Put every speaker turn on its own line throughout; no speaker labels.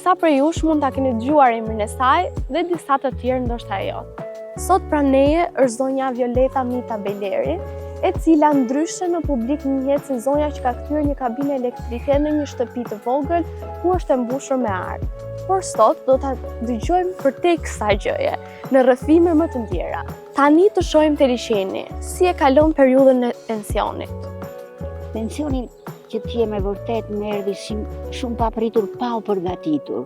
Disa prej jush mund ta keni dëgjuar emrin e saj dhe disa të tjerë ndoshta jo. Sot pranë neje është zonja Violeta Mita Beleri, e cila ndryshe në publik njihet si zonja që ka kthyer një kabinë elektrike në një shtëpi të vogël ku është e mbushur me ar. Por sot do ta dëgjojmë përtej kësaj gjëje, në rrëfime më të tjera. Tani të shohim te liçeni, si e kalon periudhën e pensionit.
Pensionin që t'je me vërtet më erdhi shumë papritur, pa u përgatitur,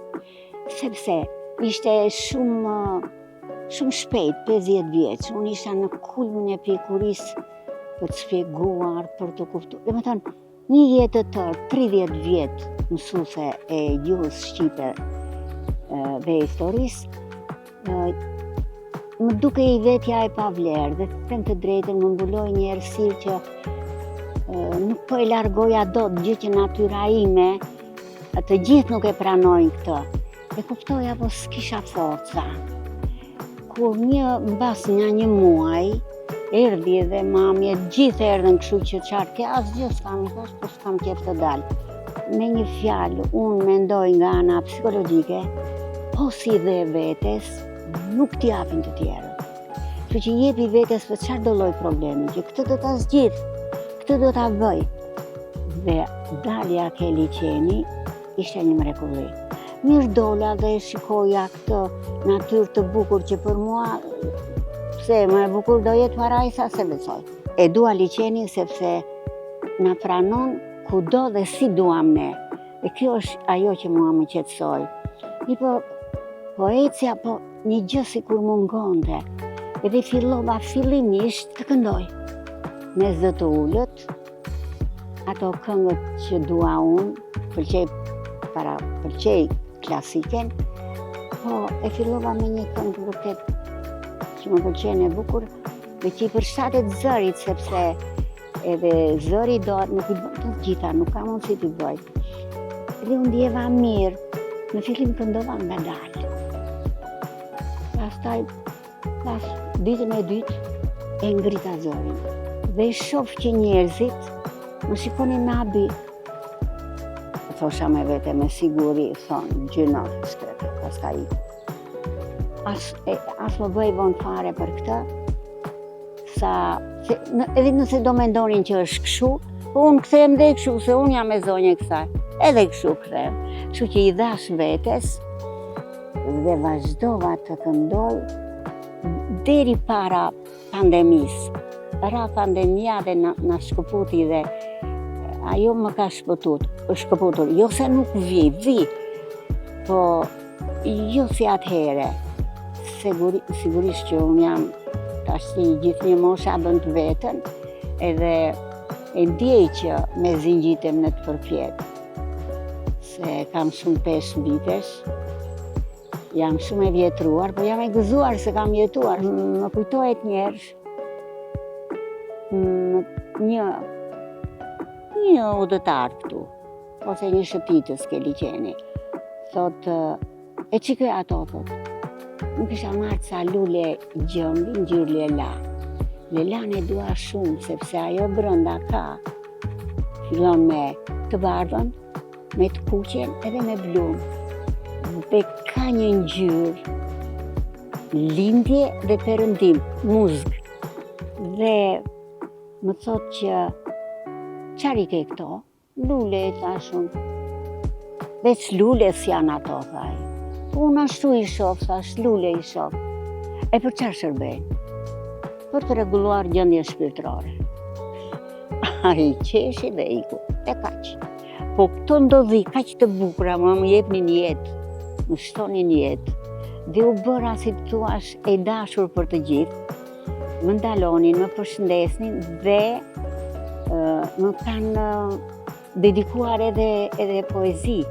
sepse ishte shumë shpejt, 50 vjeç. Unë isha në kulmin e pjekurisë për të shpjeguar, për të kuptuar. Domethënë, një jetë të tërë, 30 vjet mësuese e gjuhës shqipe dhe historisë, më duke i vetja e pavlerë dhe të them të drejtën më mbuloi një errësirë që nuk po e largoja dot, gjë që natyra ime, të gjithë nuk e pranojnë këtë. E kuptoja po s'kisha forca. Kur mbas nga një muaj, erdhi edhe mamje, gjithë erdhen kështu që çfarë ke, asgjë s'kam, i thash, po s'kam qef të dal. Me një fjalë, unë mendoj nga ana psikologjike, po si dhe vetes, nuk t'i japin të tjerët. Kështu që jepi vetes për çfarë do lloj problemi, që këtë do ta zgjidh, këtë do ta bëj. Dhe dalja ke liçeni ishte një mrekulli. Mirë dola dhe shikoja këtë natyrë të bukur që për mua, pse më e bukur do jetë Parajsa se besoj. E dua liçenin sepse na pranon kudo dhe si duam ne. Dhe kjo është ajo që mua më qetësoi. Po ecja, po një gjë sikur mungonte. Edhe fillova fillimisht të këndoj. Mes dhe të ullët, ato këngët që dua unë, pëlqej klasiken, po e fillova me një këngë vërtet që më pëlqen e bukur, dhe që i përshtatet zërit, sepse edhe zëri nuk i bën të gjitha, nuk ka mundësi t'i bëj. Dhe unë ndjeva mirë, në fillim këndova nga dalë. Pastaj, pas ditën e dytë, e ngrita zërin. Dhe i shoh që njerëzit më shikonin me habi. Thosha me vete me siguri, thonë, gjëno, shkretë, pas ka iku. As më bëj vonë fare për këtë, edhe nëse do mendonin që është kështu, po unë kthehem dhe kështu, se unë jam e zonjë e kësaj, edhe kështu kthehem. Kështu që i dhash vetes dhe vazhdova të këndoj deri para pandemisë. Ra pandemia dhe na shkëputi dhe ajo më ka shkëputur. Jo se nuk vi, po jo si atëhere. Sigurisht që unë jam tashti gjithë një mosha bën të vetën, edhe e ndjej që me zingjitem në të përpjet. Se kam shumë 5 vitesh, jam shumë e vjetruar, po jam e gëzuar se kam jetuar. Më kujtohet njerëz një udhëtar këtu, ose një shëtitës ke liçeni, thot, e qikë ato, thot, nuk isha marrë ca lule gjëmbi, ngjyrë lela. Lelan e dua shumë, sepse ajo brënda ka, fillon me të bardhën, me të kuqen edhe me blum. Dhe ka një ngjyrë, lindje dhe perëndim, muzg. Dhe më thot që çfarë i ke këto? Lule, thashun. Veç lule s'janë ato, thaj. Unë ashtu i shoh, thash, lule i shoh. E për çfarë shërbejnë? Për të rregulluar gjendjen shpirtërore. Ai qeshi dhe iku, e kaq. Po këto ndodhi kaq të bukura, më jepnin jetë, më shtonin jetë. Dhe u bëra si thuash e dashur për të gjithë. Më ndalonin, më përshëndesnin dhe më kanë dedikuar edhe poezi.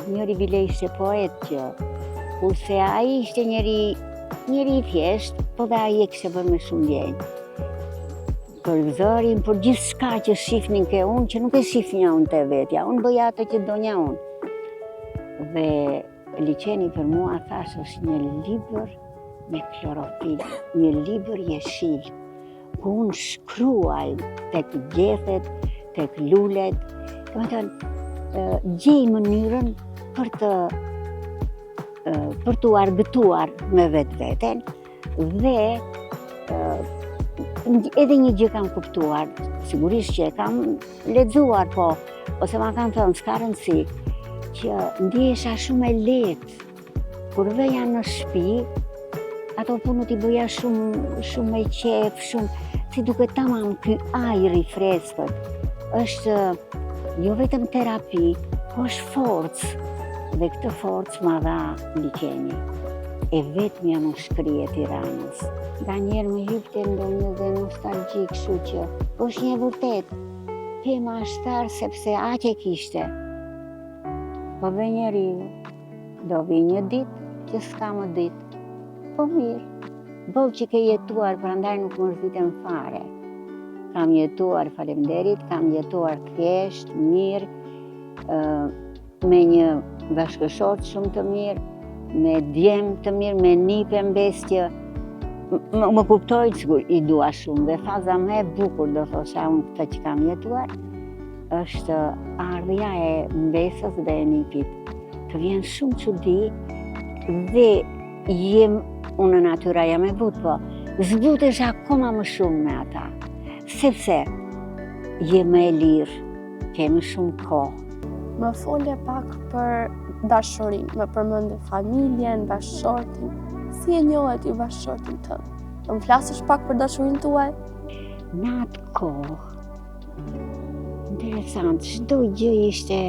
Njëri bile ishte poet që, kurse ai ishte njëri i thjesht, po dhe ai e kishte bërë me shumë ndjenjë. Për zërin, për gjithë shka që shifnin ke unë, që nuk e shifnja unë të vetja, unë bëja ato që donja unë. Dhe liçeni për mua, thash, është një libër me klorofil, një libër jeshil, ku unë shkruaj tek gjethet, tek lulet, gjej mënyrën për t'u argëtuar me vetveten dhe edhe një gjë kam kuptuar, sigurisht që e kam lexuar, ose ma kanë thënë, s'ka rëndësi, që ndjesha shumë e lehtë kur veja në shtëpi, ato punët i bëja shumë me qef, shumë si duke tamam ky ajri freskët. Është jo vetëm terapi, po është forcë, dhe këtë forcë ma dha liqeni. E vetëmja më shkrije Tiranës. Nga njerë më hypte ndonjë dhe nostalgjik, kështu që është një vërtet, pema ashtar sepse aq e kishte. Po dhe njeri, do vi një ditë që s'ka më ditë. Po mirë, bëv që ke jetuar, prandaj nuk mërzitem fare. Kam jetuar, faleminderit, kam jetuar thjesht, mirë, me një bashkëshortë shumë të mirë, me djemë të mirë, me nipe mbestje. Më kuptojnë sigur, i dua shumë, dhe faza më e bukur, do thosha unë këtë që kam jetuar, është ardhja e mbesës dhe e nipit. Të vjen shumë çudi dhe jem, unë natyra jam e butë, po zbutesh akoma më shumë me ata, sepse jem e lirë, kemi shumë kohë.
Më folje pak për dashurin, më përmendë familjen, bashkëshortin. Si e njohet ju bashkëshortin tënd? Më flasësh pak për dashurin tuaj?
Në atë kohë, interesant, çdo gjë ishte.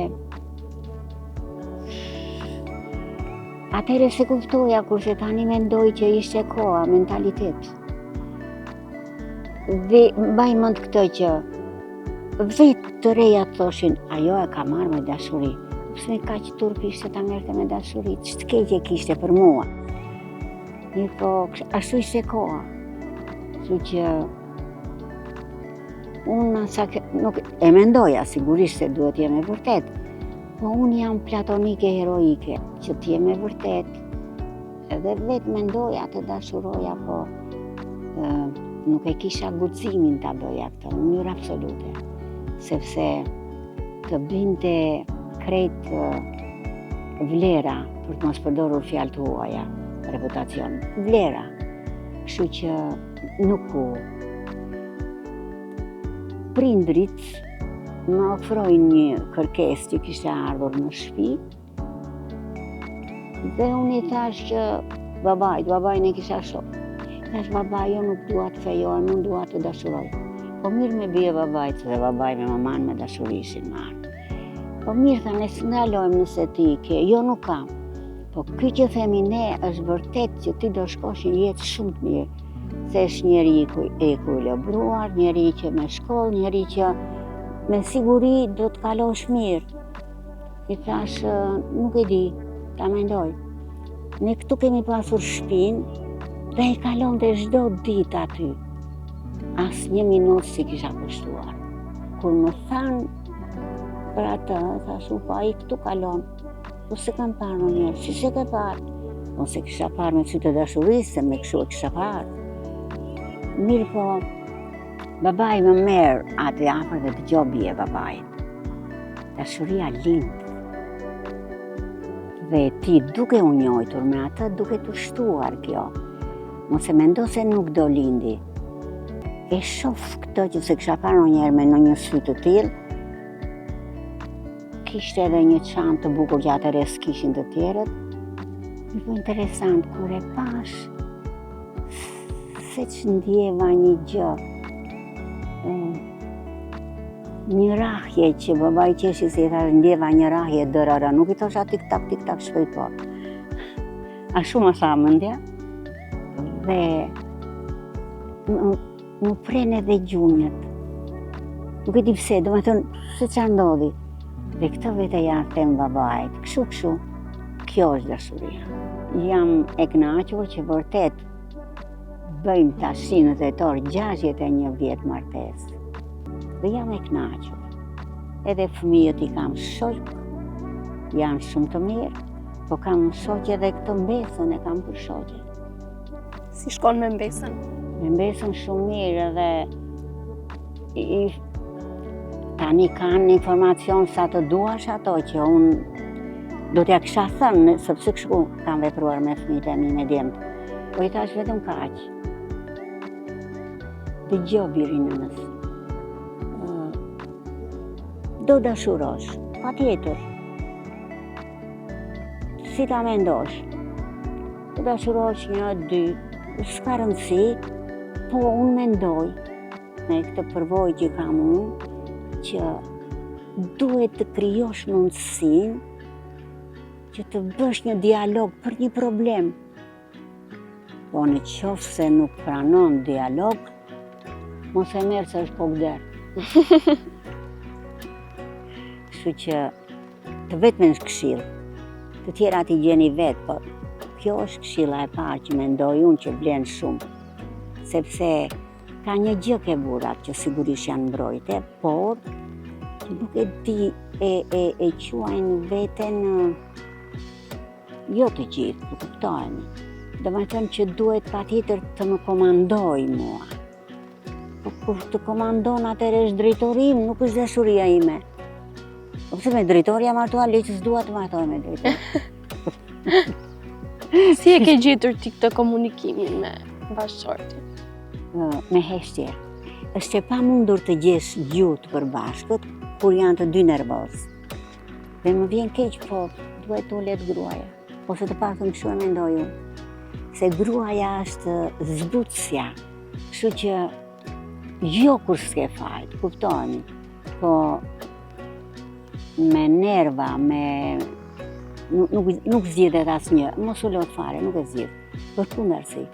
Atëherë se kuptoja, kurse tani mendoj që ishte koha, mentalitet. Dhe mbaj mend këtë që vetë të reja thoshin, ajo e ka marrë me dashuri. Pse kaq turp ishte ta merrte me dashuri, ç'të keqe kishte për mua. Mirë po, ashtu ishte koha. Kështu që unë nuk e mendoja, sigurisht se duhet jem e vërtet, po unë jam platonike heroike, që t'jem e vërtet, edhe vetë mendoja të dashuroja, po nuk e kisha guximin ta bëja këtë në mënyrë absolute, sepse të binte krejt vlera, për të mos përdorur fjalë të huaja, reputacion, vlera. Kështu që nuk prindrit më ofrojnë një kërkesë që kishte ardhur në shtëpi, dhe unë i thash që babajnë e kisha shoh. Thash, baba, jo nuk dua të fejoj, unë dua të dashuroj. Po mirë me bie babajt, se babaj me maman me dashuri ishin marrë. Po mirë, tha, ne s'ndalojmë nëse ti ke, jo nuk kam. Po ky që themi ne është vërtet që ti do shkosh një jetë shumë të mirë, se është njeri i ekuilibruar, njeri që me shkollë, njeri që me siguri do të kalosh mirë. I thash, nuk e di, ta mendoj. Ne këtu kemi pasur shtëpinë dhe i kalonte çdo ditë aty. As një minutë si kisha kushtuar. Kur më thanë për atë, thash, po ai këtu kalon. Po se kam parë në njerë, si se ke parë? Po se kisha parë me sy të dashurisë, se me kështu e kisha parë. Mirë po, babaj më merë atë afër dhe dëgjoj bie babajt. Dashuria lindë. Dhe ti duke u njojtur me atë, duke të shtuar kjo. Mos e mendo se nuk do lindi. E shoh këtë që se kisha parë ndonjëherë me në një sy të tillë. Kishte edhe një çantë të bukur që atëherë s'kishin të tjerët. Mi po interesant, kur e pash, se që ndjeva një gjë, një rahje që babaj qeshi se i thash, ndjeva një rahje dërëra, nuk i thosha tik-tak shpejt po. A shumë sa mendja, dhe më prene dhe gjunjët. Nuk e di pse, do me thënë, se që ndodhi. Dhe këtë vete ja them babajt, kështu, kjo është dashuria. Jam e kënaqur që vërtet bëjmë tash në tetor 61 vjet martesë. Dhe jam e kënaqur. Edhe fëmijët i kam shoq, janë shumë të mirë, po kam shoqe edhe këtë mbesën e kam për shoqe.
Si shkon me mbesën?
Me mbesën shumë mirë edhe tani kanë informacion sa të duash ato që unë Do t'ja kisha thënë, sepse kështu kam vepruar me fëmijët e mi me djemët. Po I thash vetëm kaq. Dëgjoj birin nënës. Do dashurosh, patjetër. Si ta mendosh? Do dashurosh 1, 2, s'ka rëndësi, po unë mendoj, me këtë përvojë që kam unë, që duhet të krijosh mundësinë që të bësh një dialog për një problem. Po në qoftë se nuk pranon dialog, mos e merr se është pogder. Kështu që të vetmen është këshill. Të tjerat I gjeni vetë, po kjo është këshilla e parë që mendoj unë që vlen shumë. Sepse ka një gjë ke burrat që sigurisht janë mbrojtje, por nuk e di e quajnë veten jo të gjithë, të kuptojnë. Domethënë që duhet patjetër të më komandoj mua. Po kur të komandon atëherë është drejtorim, nuk është dashuria ime. Po pse me drejtori jam martuar, le që s'dua të martoj me drejtori.
Si e ke gjetur ti këtë komunikimin me bashkëshortin?
Me heshtje. Është e pamundur të gjesh gjuhë të përbashkët kur janë të dy nervoz. Dhe më vjen keq, po duhet të ulet gruaja. Ose të paktën kështu e mendoj unë. Se gruaja është zbutësja. Kështu që jo kur s'ke fajt, kuptoni. Po me nerva, nuk zgjidhet asnjë, mos u lot fare, nuk e zgjidh. Përkundërsi.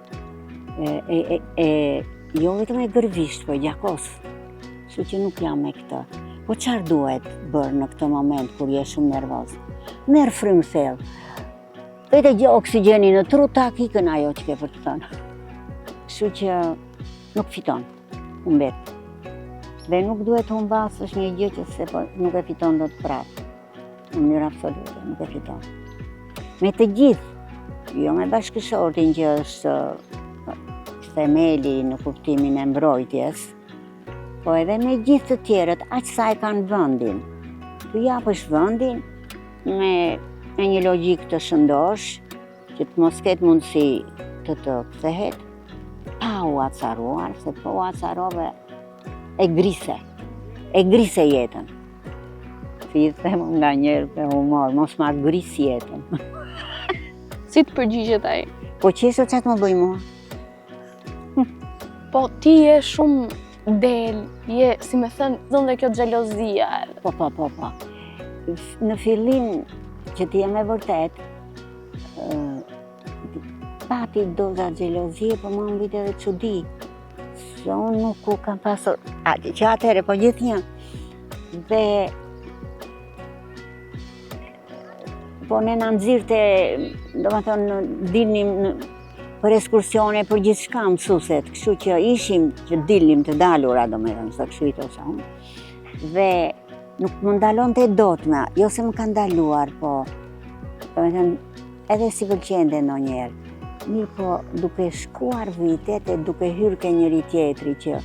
Jo vetëm e gërvisht, po gjakos. Kështu që nuk jam me këtë. Po çfarë duhet bërë në këtë moment kur je shumë nervoz? Merr frymë thellë. Vete gjë oksigjeni në tru, tak ikën ajo që ke për të thënë. Kështu që nuk fiton, humbet. Dhe nuk duhet humbasësh një gjë që nuk e fiton dot prapë. Në mënyrë absolute, nuk e fiton. Me të gjithë, jo me bashkëshortin që është themeli në kuptimin e mbrojtjes, po edhe me gjithë të tjerët, aq sa e kanë vendin. Tu japësh vendin me një logjik të shëndosh, që të mos ketë mundësi të kthehet, pa u acaruar, se po u acarove e grise jetën. Si them nga njerë për humor, mos ma gris jetën.
Si të përgjigjet ai?
Po qesë që të më bëj mua?
Po ti je shumë del, je, si me thënë, zonë dhe kjo xhelozia.
Po. Në fillim që ti jam e vërtet, pati doza xhelozie, po më mbit edhe çudi. Se unë nuk u kam pasur, që atëherë, po gjithnjë. Dhe po ne na nxirte, domethënë dilnim për ekskursione, për gjithçka mësueset, kështu që ishim që dilnim të dalura, domethënë, sa kështu I thosha unë. Dhe nuk më ndalonte dotme, jo se më ka ndaluar, po domethënë edhe si pëlqente ndonjëherë. Mirë, po duke shkuar vitet e duke hyrë ke njëri tjetri që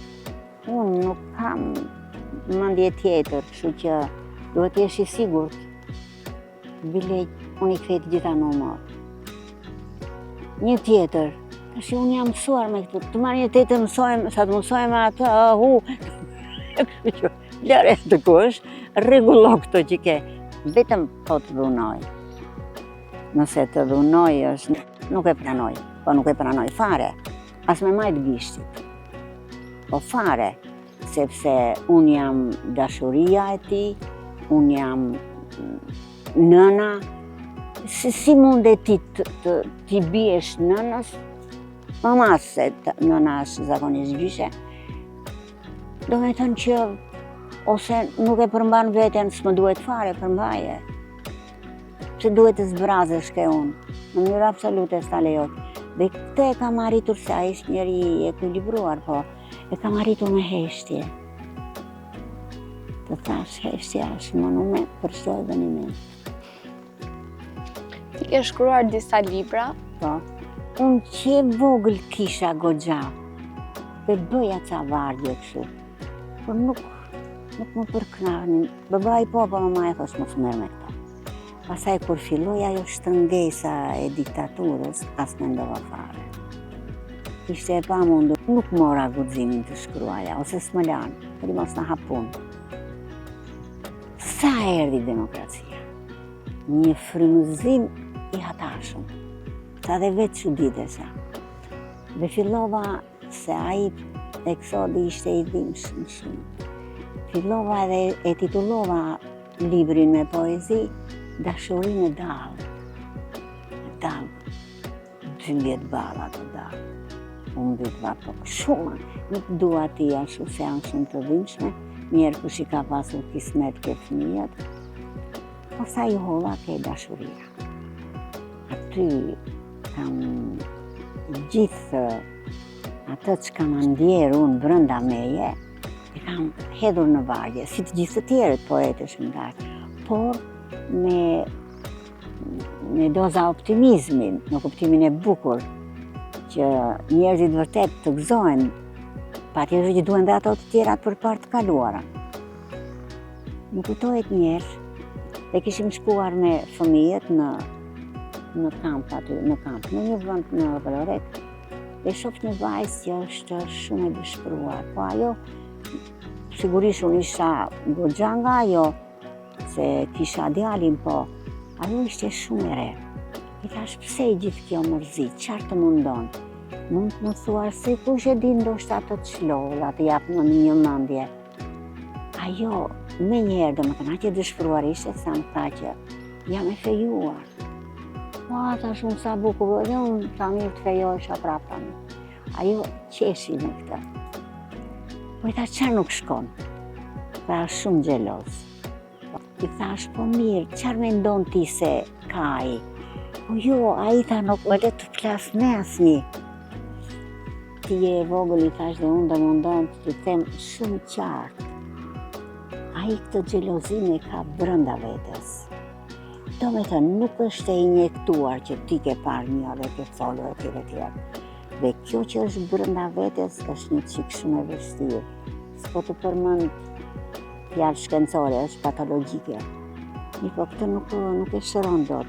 unë nuk kam mendje tjetër, kështu që duhet të jesh I sigurt. Bile unë I kthej të gjitha në humor. Një tjetër, tash unë jam mësuar me këtë, të marrë një tjetër mësojmë, sa të mësojmë atë, kështu që lëre të kush, rregullo këto që ke, vetëm po të dhunoj. Nëse të dhunoj është, nuk e pranoj, po nuk e pranoj fare, as me majt gishtit. Po fare, sepse unë jam dashuria e ti, unë jam nëna, si mundet ti t'i biesh nënës, mamas se nëna është zakonisht gjyshe, do me thënë që ose nuk e përmban veten, s'më duhet fare përmbaje. Se duhet të zbrazesh ke unë, në mënyrë absolute s'ta lejot. Dhe këtë e kam arritur se a ishtë njeri I ekuilibruar, po e kam arritur me heshtje. Të thash, heshtja është monument për çdo eveniment.
Ti ke shkruar disa libra?
Po. Unë që vogël kisha goxha, dhe bëja ca vardje kështu. Por nuk më përknarnin. Babai po, po mama e thos mos merr me këta. Pastaj kur filloi ajo shtëngesa e diktaturës, as mendova fare. Ishte e pamundur, nuk mora guximin të shkruaja, ose s'më lanë, për i mos në hapun. Sa erdhi demokracia? Një frymëzim i hatashëm, sa dhe vetë çuditesha. Dhe fillova se ai eksodi ishte i dhimbshëm shumë. Fillova edhe e titullova librin me poezi Dashurinë e dallë. Dallë, 12 balla të dallë. Unë vitva po shumë, nuk dua t'i ashtu se janë shumë të dhimbshme, njerë kush i ka pasur kismet ke fëmijët, ose i holla ke dashuria. Aty kam gjithë atë që kam ndjerë unë brënda meje, e kam hedhur në vargje, si të gjithë të tjerët poetës shëndarë, por me doza optimizmin, në kuptimin e bukur, që njerëzit vërtet të gëzohen, patjetër që duhen dhe ato të tjerat për parë të kaluara. Më kujtohet njerë, dhe kishim shkuar me fëmijët në kamp aty, në një vend në Vlorek, dhe shoh një vajzë që është shumë e dëshpëruar, po ajo, sigurisht unë isha goxha nga ajo, se kisha djalin, po ajo ishte shumë e re. I thash, pse i gjithë kjo mërzi, qarë të mundon? Mund të më thuar se kush e di ndoshta të çlolla, të jap në një mendje. Ajo, me njerë, domethënë, aq e dëshpëruar ishte sa më tha që jam e fejuar. Po, thash unë sa bukur, dhe unë sa mirë të fejohesha prapa. Ajo qeshi me këtë. Po i thash, çfarë nuk shkon? Pra shumë xheloz. I thash, po mirë, çfarë mendon ti se ka ai? Po jo, a i tha nuk më le të flas me asnjë. Ti je e vogël, i thash, dhe unë do mundon të të them shumë qartë. A i këtë xhelozin e ka brënda vetes. Do me thënë, nuk është e injektuar që ti ke parë një dhe ke folur e tjere tjere. Dhe kjo që është brënda vetes është një çik shumë e vështirë. S'po të përmend fjalë shkencore, është patologjike. Po këtë nuk e shëron dot.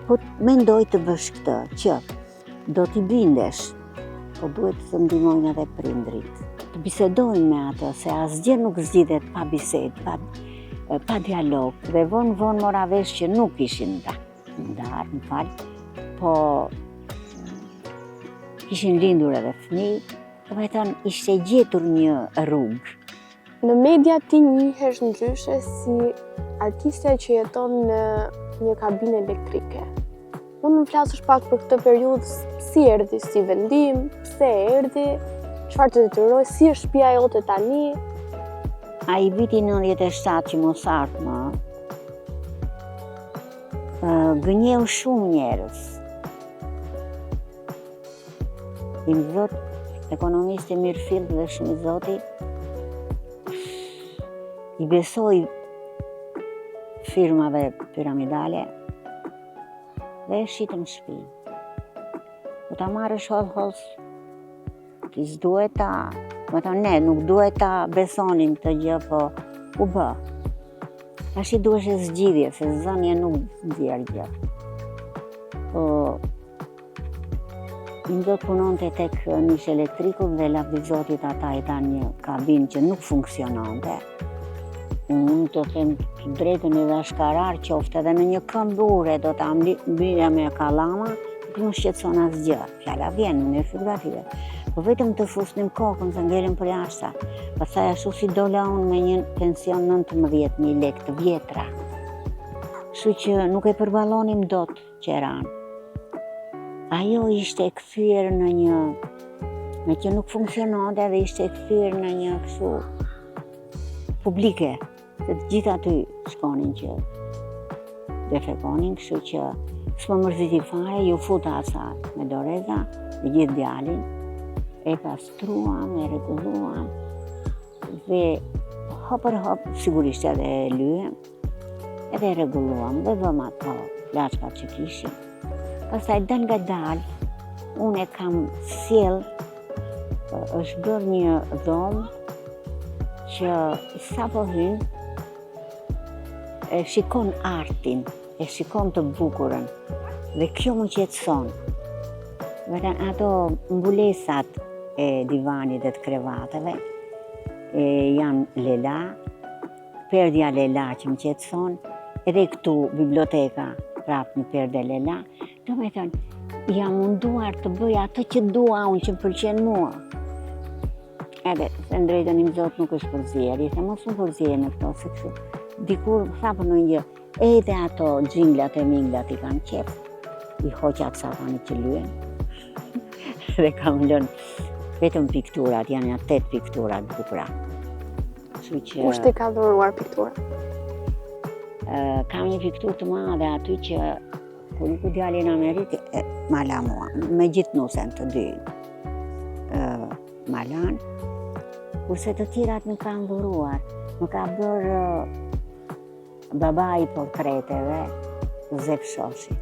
Po mendoj të bësh këtë, që do t'i bindesh, po duhet të ndihmojnë edhe prindrit. Të bisedojnë me atë, se asgjë nuk zgjidhet pa bisedë, pa dialog. Dhe vonë mora vesh që nuk ishin ndarë, më fal, po kishin lindur edhe fëmijë, do të thënë ishte gjetur një rrugë.
Në media ti njihesh ndryshe si artiste që jeton në një kabinë elektrike. Mund më flasësh pak për këtë periudhë, si erdhi si vendim, pse erdhi, çfarë të detyroi, si është shtëpia jote tani?
Ai viti 97 që mos ardhmë, gënjeu shumë njerëz. I zot, ekonomisti mirë fill dhe shumë i zoti, i besoi firmave piramidale dhe e shitëm shtëpinë. Po ta marrësh holl, ti s'duhet ta, nuk duhet ta besonin këtë gjë, po u bë. Tash i duhesh e zgjidhje, se zënje nuk nxjerr gjë. Po i do të punonte tek nish elektriku dhe lavdizotit ata i dhanë një kabinë që nuk funksiononte. Unë të them të drejtën edhe shkarar qofte edhe në një këmbë ure do ta mbyja me kallama, nuk më shqetëson asgjë. Fjala vjen në mënyrë figurative. Po vetëm të fusnim kokën të ngelim për jashta. Pastaj ashtu si dola unë me një pension 19.000 lekë të vjetra. Kështu që nuk e përballonim dot qeran. Ajo ishte kthyer në një me që nuk funksiononte dhe ishte kthyer në një kështu publike. Se të gjithë aty shkonin që defekonin, kështu që s'më mërziti fare, ju futa asa me doreza, me gjithë djalin, e pastruam, e rregulluam, dhe hop për hop, sigurisht edhe e lyhem, edhe e rregulluam, dhe vëm ato plaçkat që kishim. Pastaj dal nga dal, unë e kam sjell, është bërë një dhomë që sa po hyn, e shikon artin, e shikon të bukurën dhe kjo më qetëson. Vetëm ato mbulesat e divanit dhe të krevateve janë lela, perdja lela që më qetëson, edhe këtu biblioteka prap një perde lela, do me thënë, jam munduar të bëj atë që dua unë që më pëlqen mua. Edhe, se në drejtën im Zot nuk është përzierje, se mos më përzierje në këto, se kështu. Dikur thapë në një, edhe ato gjinglat e minglat i kanë qef, i hoqat sa tani që lyen. Dhe kam lënë vetëm pikturat, janë 8 pikturat bukura.
Kush t'i ka dhuruar pikturat?
Kam një pikturë të madhe aty që kur iku djali në Amerikë, ma la mua, me gjithë nusen të dy ma lanë, kurse të tjerat më kanë dhuruar. Më ka bërë baba i portreteve, Zef Shoshi.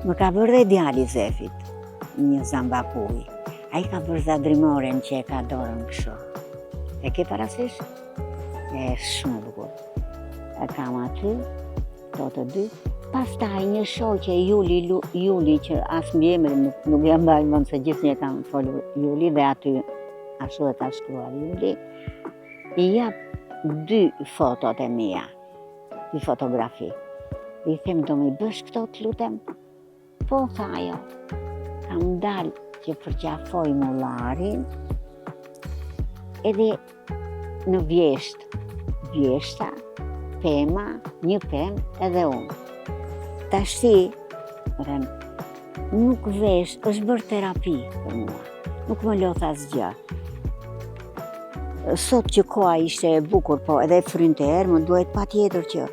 Më ka bërë dhe djali Zefit, një zambakuj. A i ka bërë zadrimoren që e ka dorën kështu. E ke parasysh? E shumë bukur. E kam aty, to të dy. Pastaj një shoqe Juli që as mjemrin nuk jam mbaj mend se gjithnjë kam folur Juli dhe aty ashtu e ka shkruar Juli. I jap 2 fotot e mia, 2 fotografi. I them do më bësh këto të lutem? Po, tha ajo. Kam dalë që përqafoj mullarin edhe në vjeshta, pema, një pemë edhe unë. Tashti, nuk vesh, është bërë terapi për mua, nuk më lodh asgjë. Sot që koha ishte e bukur, po edhe frynte më duhet patjetër që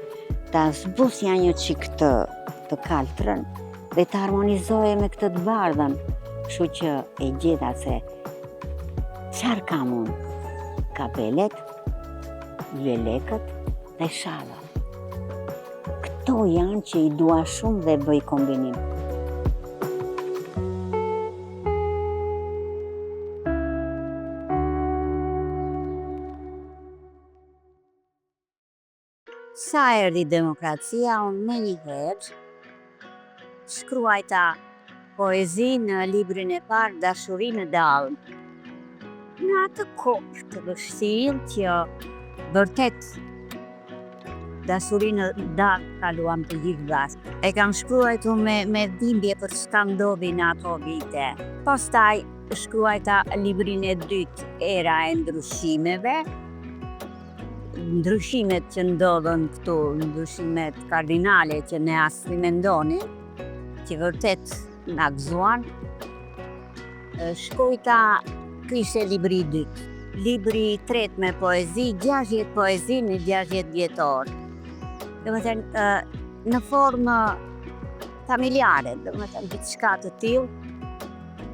ta zbusja një çik të kaltrën dhe të harmonizoje me këtë të bardhën. Kështu që e gjeta se çfarë kam unë? Kapelet, lelekët dhe shallat. Këto janë që i dua shumë dhe bëj kombinim. Sa erdhi demokracia, unë me një herë shkruajta poezi në librin e parë Dashuri në Dallë. Në atë kohë të vështirë që vërtet Dashuri në Dallë kaluam të gjithë bashkë. E kam shkruajtur me dhimbje për çka ndodhi në ato vite. Pastaj shkruajta librin e dytë, Era e ndryshimeve. Ndryshimet që ndodhen këtu, ndryshimet kardinale që ne as i mendonin, që vërtet na gëzuan. Shkruajta kishte libri i dytë. Libri i tretë me poezi, 60 poezi në 60 vjetor. Domethënë në formë familjare, domethënë diçka të tillë,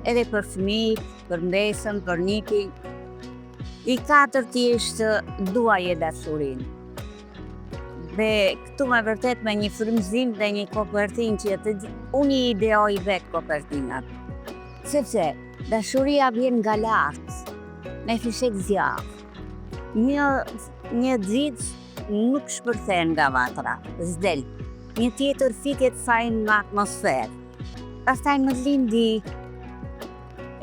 edhe për fëmijë, për mbesën, për nikin. I katërti ishte Duaje dashurinë. Dhe këtu me vërtet me një frymëzim dhe një kopertinë që unë i ideoj vetë kopertinat. Sepse dashuria vjen nga lart, me fishek zjarr. Një xhix nuk shpërthen nga vatra, s'del. Një tjetër fiket fajin në atmosferë. Pastaj më lindi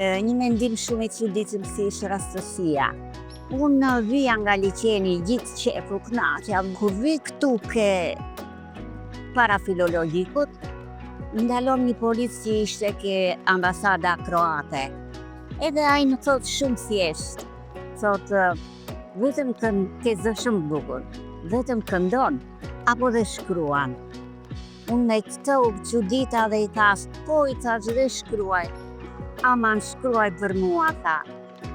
një mendim shumë i çuditshëm si ishte rastësia. Unë vija nga liçeni gjithë qefu kënaqja, kur vi këtu ke para filologjikut, ndalon një policë që ishte ke ambasada kroate. Edhe ai më thot shumë thjesht, thot vetëm ke zë shumë bukur, vetëm këndon apo dhe shkruan. Unë me këtë u çudita dhe i thash, po i thash dhe shkruaj. Aman shkruaj për mua, tha,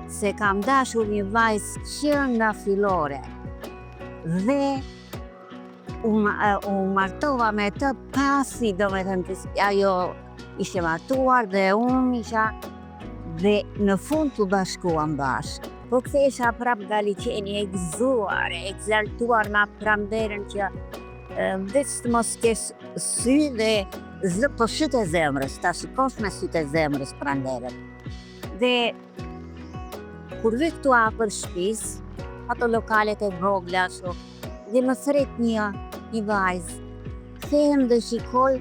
se kam dashur një vajzë që nga fillore. Dhe u martova me të pasi, do me thënë, ajo ishte martuar dhe unë isha, dhe në fund të bashkuam bashkë. Po kthesha prap nga liçeni e gëzuar, e egzaltuar me pranderën që veç të mos kesh sy dhe zë po sytë e zemrës, ta shikosh me sytë e zemrës pranderën. Dhe kur vi këtu afër shtëpisë, ato lokalet e vogla ashtu, dhe më thret një vajzë, kthehem dhe shikoj,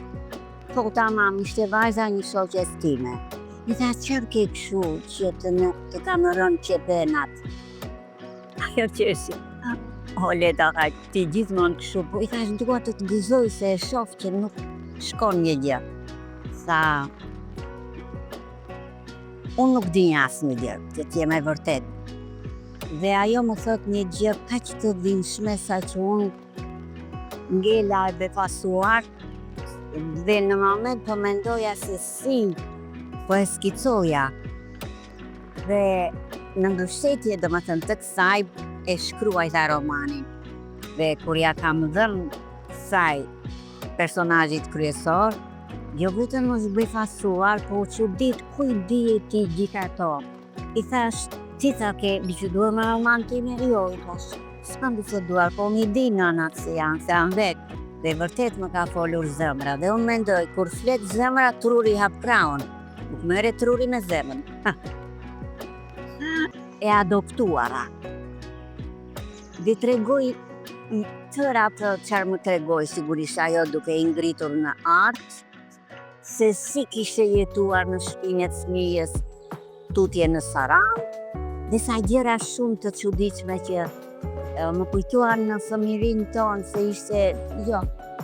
po ta mam, ishte vajza një shoqes time. I tha, qërë ke këshu që të kam rënë qepenat. Ajo qeshi, o leta, ti gjithmonë këshu, po i thash dua të të gëzoj se e shoh që nuk shkon një gjë. Tha, unë nuk di asnjë gjë, që t'jem e vërtet. Dhe ajo më thot një gjë kaq të dhimbshme sa që unë ngela e befasuar dhe në moment po mendoja se si po e skicoja. Dhe në mbështetje domethënë të kësaj e shkruaj ta romanin. Dhe kur ja kam dhënë kësaj personazhit kryesor, jo vetëm është befasuar, po që ditë ku i di e ti gjitha ato. I thash, ti tha ke biçuar me roman time? Jo, i thash, s'kam biçuar, po mi di nënat se janë vetë. Dhe vërtet më ka folur zemra. Dhe unë mendoj, kur flet zemra, truri hap kraun. Nuk mere truri me zemrën. E adoptuara. Dhe tregoj tëra të çfarë më tregoj, sigurisht ajo duke i ngritur në art, se si kishte jetuar në shtëpinë e fëmijës, tutje në Saran, dhe sa gjëra shumë të çuditshme që më kujtuan në fëmijërinë tonë, se ishte,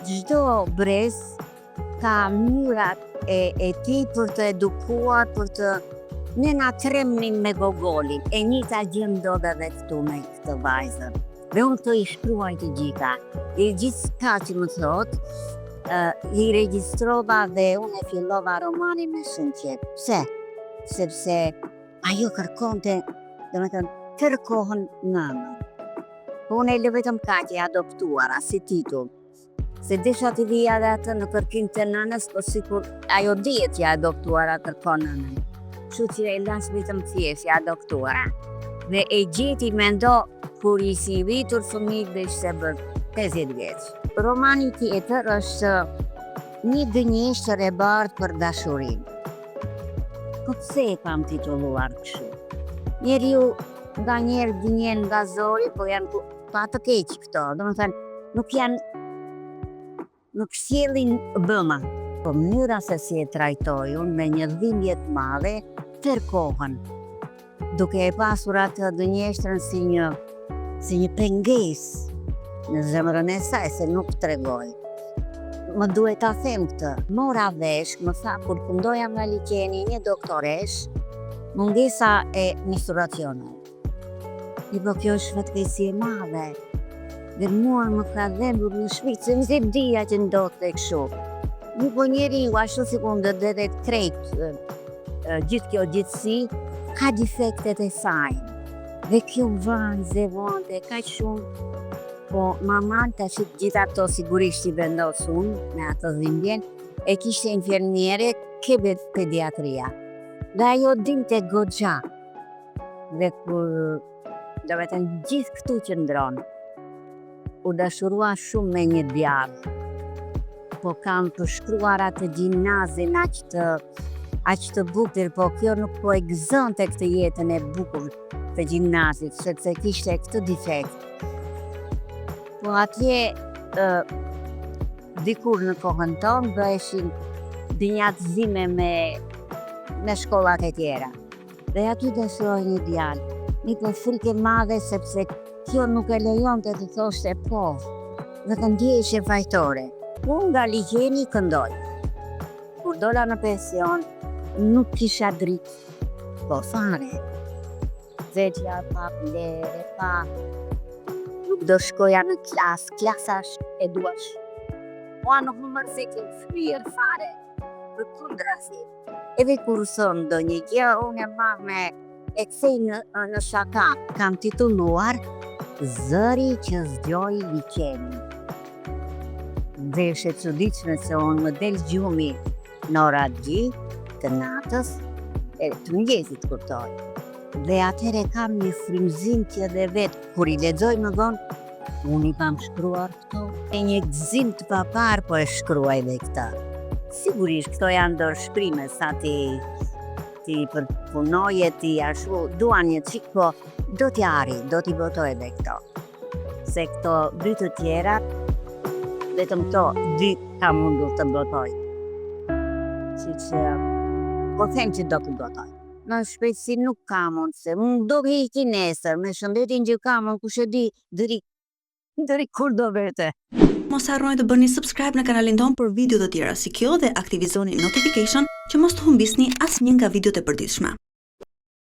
çdo brez ka mënyrat e tij për të edukuar, për të ne na tremnin me gogolin. E njëjta gjë ndodhe edhe këtu me këtë vajzën. Dhe unë të i shkruaj të gjitha. E gjithçka që më thot, i regjistrova dhe unë e fillova romanin me shumë qejf. Pse? Sepse ajo kërkonte, domethënë, tërë kohën nënën. Po unë e lë vetëm kaq e adoptuara si titull. Se desha të vija dhe atë në kërkim të nënës, po sikur ajo dihet që e adoptuara kërkon nënën. Kështu që e lash vetëm thjesht e adoptuara. Dhe e gjeti mendo kur i si rritur fëmijë dhe ishte bërë 50 vjeç. Romani tjetër është një gënjeshtër e bardhë për dashurinë. Po pse e kam titulluar kështu? Njeriu nganjëherë gënjen nga zori, po janë pa të keq këto. Domethënë nuk sjellin bëma. Po mënyra se si e trajtojun me një dhimbje të madhe tërë kohën, duke e pasur atë gënjeshtrën si një pengesë në zemrën e saj, se nuk tregoj. Më duhet ta them këtë. Mora vesh, më tha kur fundoja nga liçeni një doktoresh, mungesa e menstruacionit. Po kjo është fatkeqësi e madhe. Dhe mua më ka dhendur në shpirtë, se nëse dija që ndodhte kështu. Një po njeriu ashtu si ku ndodhet krejt, gjithë kjo gjithësi, ka defektet e saj. Dhe kjo vajzë vonte kaq shumë. Po maman tash gjithë ato sigurisht i vendos unë me ato dhimbjen, e kishte infermiere ke pediatria. Dhe ajo dinte goxha. Dhe kur domethënë gjithë këtu qëndron. U dashurua shumë me një djalë. Po kam përshkruar atë gjimnazin aq të bukur, po kjo nuk po e gëzonte këtë jetën e bukur të gjimnazit, sepse kishte këtë defekt. Po atje dikur në kohën tonë bëheshin dinjatëzime me shkollat e tjera. Dhe aty dashuroi një djalë. Një po frikë madhe sepse kjo nuk e lejonte të thoshte po. Dhe të ndjeheshe fajtore. Unë nga liçeni këndoj. Kur dola në pension, nuk kisha dritë. Po fare. Zëtja pa vlerë, pa. Nuk do shkoja në klasash e duash. Mua nuk më mërzitin frirë fare. Për kundrasi. Edhe kur son do një gjë, unë e marr me e kthej në shaka. Kam titulluar Zëri që zgjoi liçenin. Dhe është e çuditshme se unë më del gjumi në ora 2 të natës, e të mëngjesit kuptoj. Dhe atëherë kam një frymëzim tjetër vetë, kur i lexoj më vonë, unë i kam shkruar këto. E një gëzim të papar po e shkruaj dhe këta. Sigurisht këto janë dorëshprime sa ti përpunoje, ti ashtu duan një çik, po do t'i arri, do t'i botoj dhe këto. Se këto dy të tjera Vetëm këto dy ka mundur të ndotoj. Si që po them që do të ndotoj. Në shpejtësi nuk ka mund se unë do hiqi nesër, me shëndetin që kam, unë kush e di deri kur do vete.
Mos harroni të bëni subscribe në kanalin ton për video të tjera si kjo dhe aktivizoni notification që mos të humbisni asnjë nga videot e përditshme.